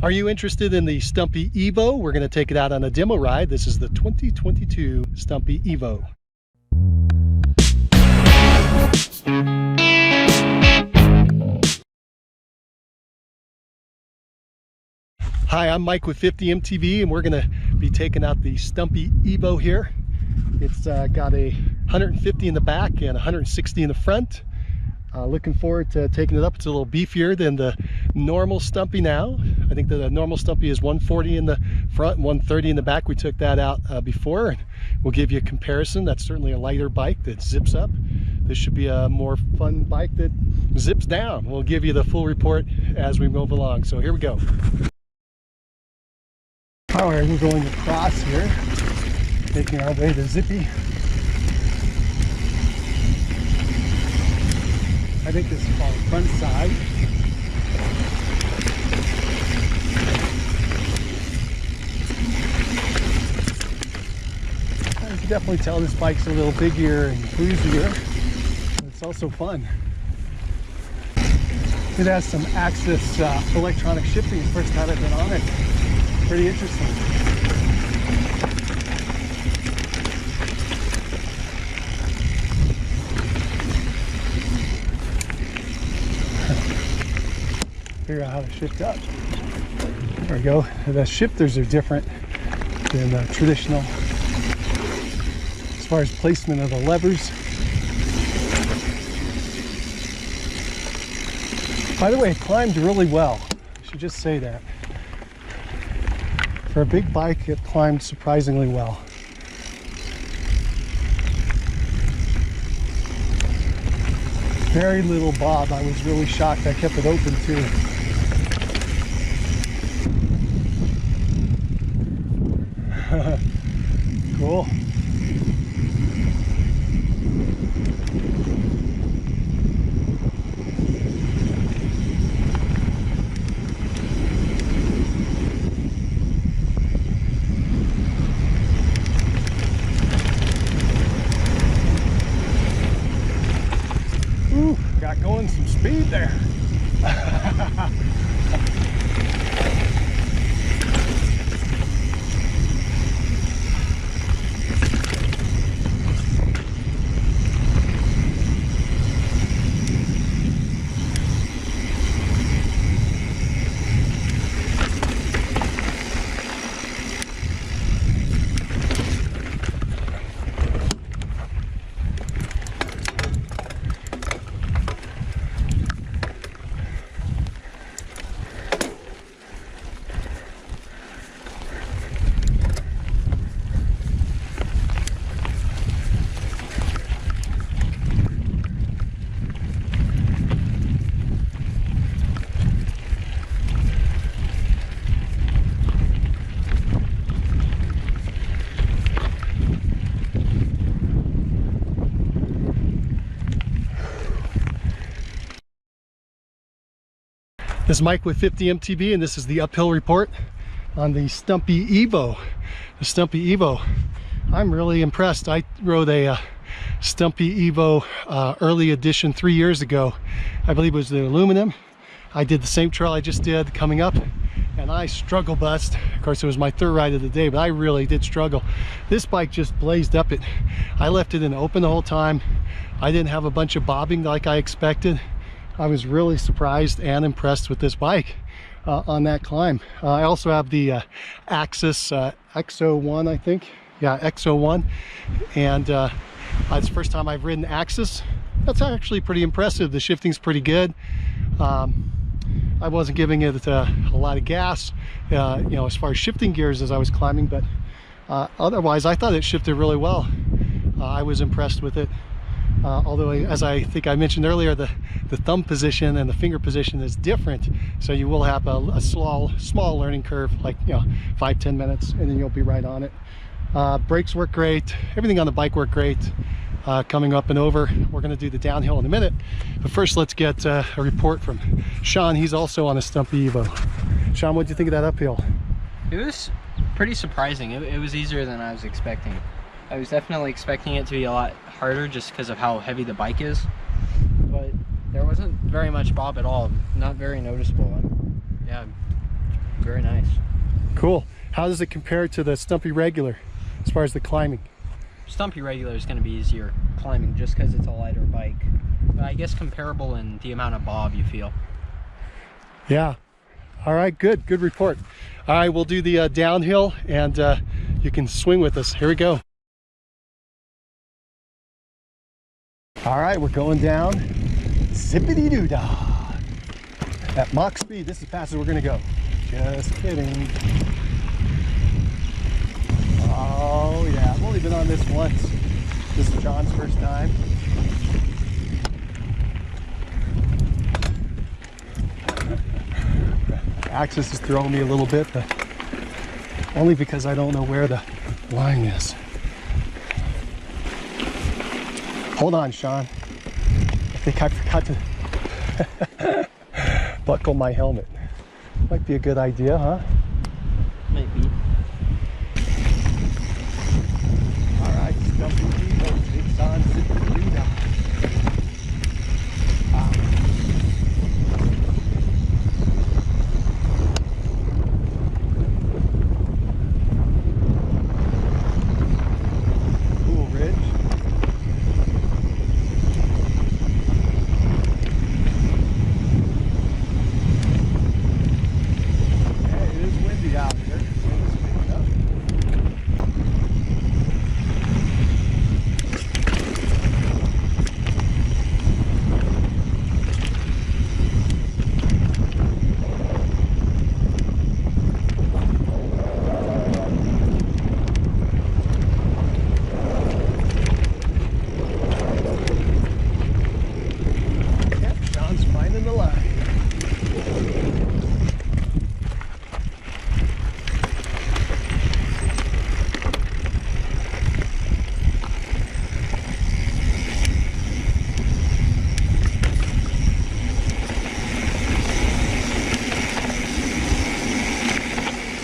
Are you interested in the Stumpy Evo? We're going to take it out on a demo ride. This is the 2022 Stumpy Evo. Hi, I'm Mike with 50 MTV, and we're going to be taking out the Stumpy Evo here. It's got a 150 in the back and 160 in the front. Looking forward to taking it up. It's a little beefier than the normal Stumpy now. I think the normal Stumpy is 140 in the front and 130 in the back. We took that out before, and we'll give you a comparison. That's certainly a lighter bike that zips up. This should be a more fun bike that zips down. We'll give you the full report as we move along. So here we go. All right, we're going across here, making our way to Zippy. I think this is called front side. You can definitely tell this bike's a little bigger and cruisier. It's also fun. It has some Axis electronic shifting. First time I've been on it. Pretty interesting. Figure out how to shift up. There we go. The shifters are different than traditional as far as placement of the levers. By the way, it climbed really well. I should just say that. For a big bike, it climbed surprisingly well. Very little bob. I was really shocked. I kept it open too. Cool. Ooh, got going some speed there. This is Mike with 50 MTV, and this is the uphill report on the Stumpy Evo. The Stumpy Evo. I'm really impressed. I rode a Stumpy Evo early edition 3 years ago. I believe it was the aluminum. I did the same trail I just did coming up, and I struggle bust. Of course, it was my third ride of the day, but I really did struggle. This bike just blazed up it. I left it in open the whole time. I didn't have a bunch of bobbing like I expected. I was really surprised and impressed with this bike on that climb. I also have the Axis X01, I think. Yeah, X01. And it's the first time I've ridden Axis. That's actually pretty impressive. The shifting's pretty good. I wasn't giving it a lot of gas, you know, as far as shifting gears as I was climbing, but otherwise I thought it shifted really well. I was impressed with it. Although, as I think I mentioned earlier, the thumb position and the finger position is different, so you will have a small learning curve, like 5-10 minutes, and then you'll be right on it. Brakes work great. Everything on the bike worked great. Coming up and over, we're going to do the downhill in a minute, but first let's get a report from Sean. He's also on a Stumpy Evo. Sean, what did you think of that uphill? It was pretty surprising. It was easier than I was expecting. I was definitely expecting it to be a lot harder just because of how heavy the bike is, but there wasn't very much bob at all. Not very noticeable. Yeah, very nice. Cool. How does it compare to the Stumpy regular as far as the climbing? Stumpy regular is going to be easier climbing just because it's a lighter bike. But I guess comparable in the amount of bob you feel. Yeah. All right, good report. All right, we'll do the downhill, and you can swing with us. Here we go. All right, we're going down Zippity Do at Mach speed. This is as fast as we're gonna go. Just kidding. Oh yeah, I've only been on this once. This is John's first time. Axis is throwing me a little bit, but only because I don't know where the line is. Hold on, Sean. I think I forgot to buckle my helmet. Might be a good idea, huh? Might be. All right, Stumpy Evo takes on Zippity Do.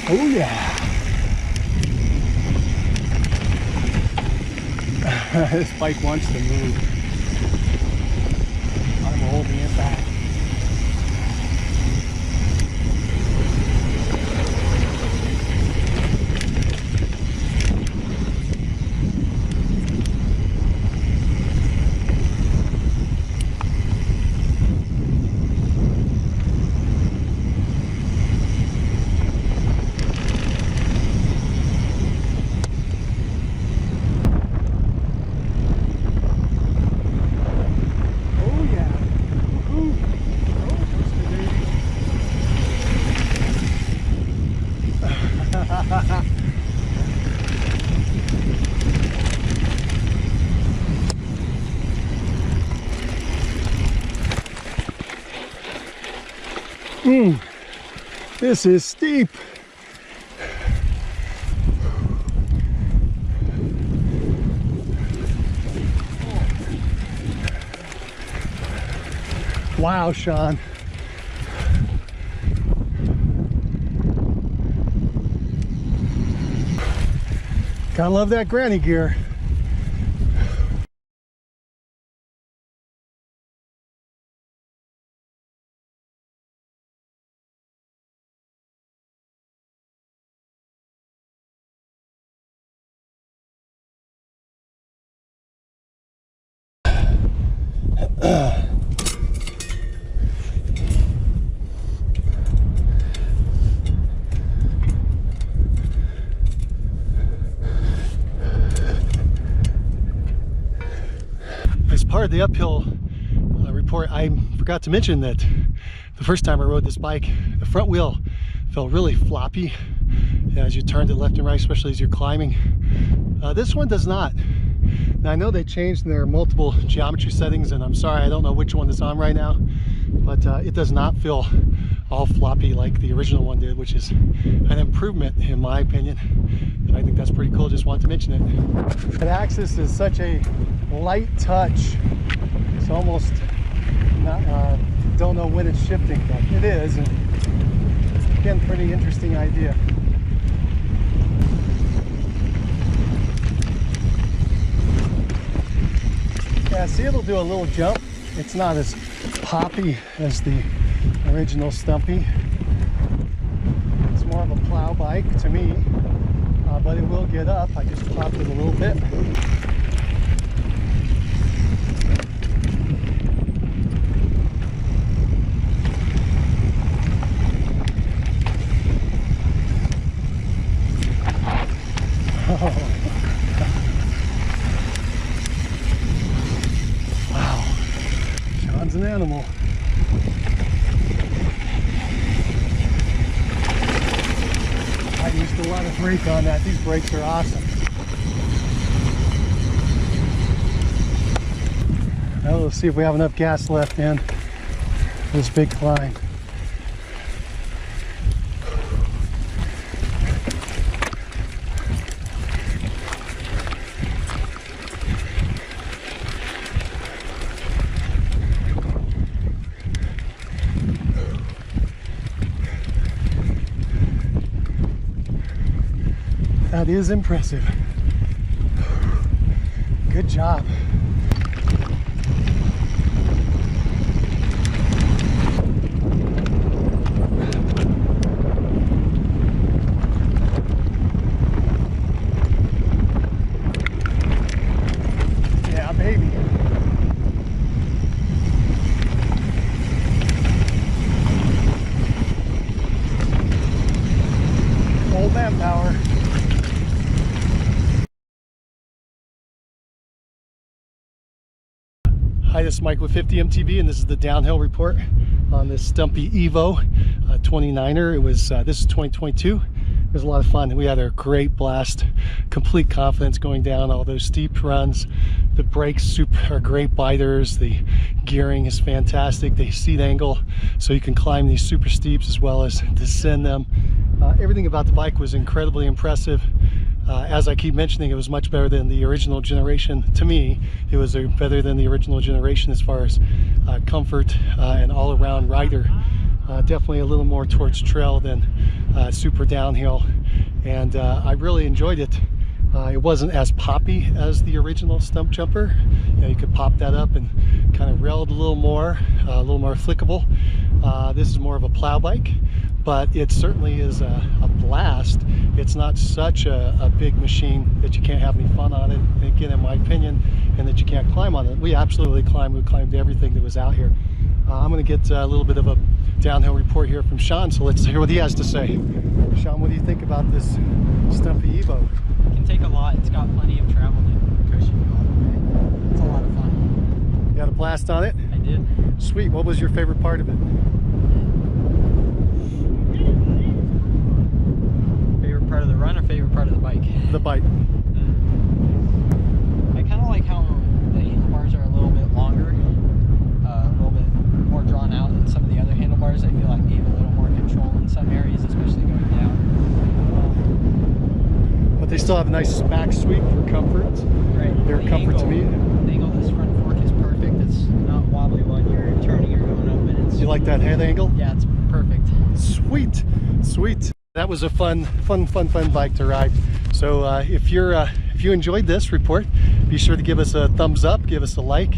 Oh yeah. This bike wants to move. I'm holding it back. This is steep. Wow, Sean. Gotta love that granny gear. As part of the uphill report, I forgot to mention that the first time I rode this bike, the front wheel felt really floppy as you turned it left and right, especially as you're climbing. This one does not. Now I know they changed their multiple geometry settings, and I'm sorry, I don't know which one it's on right now, but it does not feel all floppy like the original one did, which is an improvement in my opinion. And I think that's pretty cool. Just wanted to mention it. That axis is such a light touch. It's almost not, don't know when it's shifting, but it is. And again, pretty interesting idea. Yeah, see, it'll do a little jump. It's not as poppy as the original Stumpy. It's more of a plow bike to me, but it will get up. I just popped it a little bit. Wow, Sean's an animal. I used a lot of brake on that. These brakes are awesome. Now let's see if we have enough gas left in this big climb. That is impressive. Good job. Yeah, baby. Old man power. Hi, this is Mike with 50 MTB, and this is the downhill report on this Stumpy Evo 29er. It was this is 2022. It was a lot of fun. We had a great blast, complete confidence going down all those steep runs. The brakes are great biters. The gearing is fantastic. The seat angle, so you can climb these super steeps as well as descend them. Everything about the bike was incredibly impressive. As I keep mentioning, it was much better than the original generation. To me, it was better than the original generation as far as comfort and all-around rider. Definitely a little more towards trail than super downhill, and I really enjoyed it. It wasn't as poppy as the original Stumpjumper. You could pop that up and kind of rail it a little more flickable. This is more of a plow bike, but it certainly is a blast. It's not such a big machine that you can't have any fun on it, again, in my opinion, and that you can't climb on it. We absolutely climbed. We climbed everything that was out here. I'm going to get a little bit of a downhill report here from Sean, so let's hear what he has to say. Sean, what do you think about this Stumpy Evo? It can take a lot. It's got plenty of travel to cushion you all the way. It's a lot of fun. You had a blast on it? I did. Sweet. What was your favorite part of it? Favorite part of the run or favorite part of the bike? The bike. I kind of like how the handlebars are a little bit longer, a little bit more drawn out than some of the other handlebars. I feel like gave a little more control in some areas, especially going down. But they still have a nice back sweep for comfort. Right. They're a comfort to me. The angle of this front fork is perfect. It's not wobbly when you're turning or going up. And it's, You like that head angle? Yeah, it's perfect. Sweet, sweet. That was a fun bike to ride. So if you enjoyed this report, be sure to give us a thumbs up, give us a like,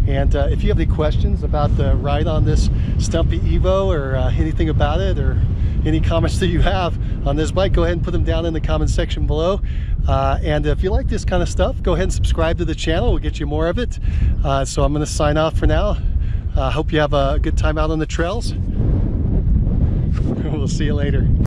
and if you have any questions about the ride on this Stumpy Evo or anything about it, or any comments that you have on this bike, go ahead and put them down in the comment section below. And if you like this kind of stuff, go ahead and subscribe to the channel. We'll get you more of it. So I'm going to sign off for now. Hope you have a good time out on the trails. We'll see you later.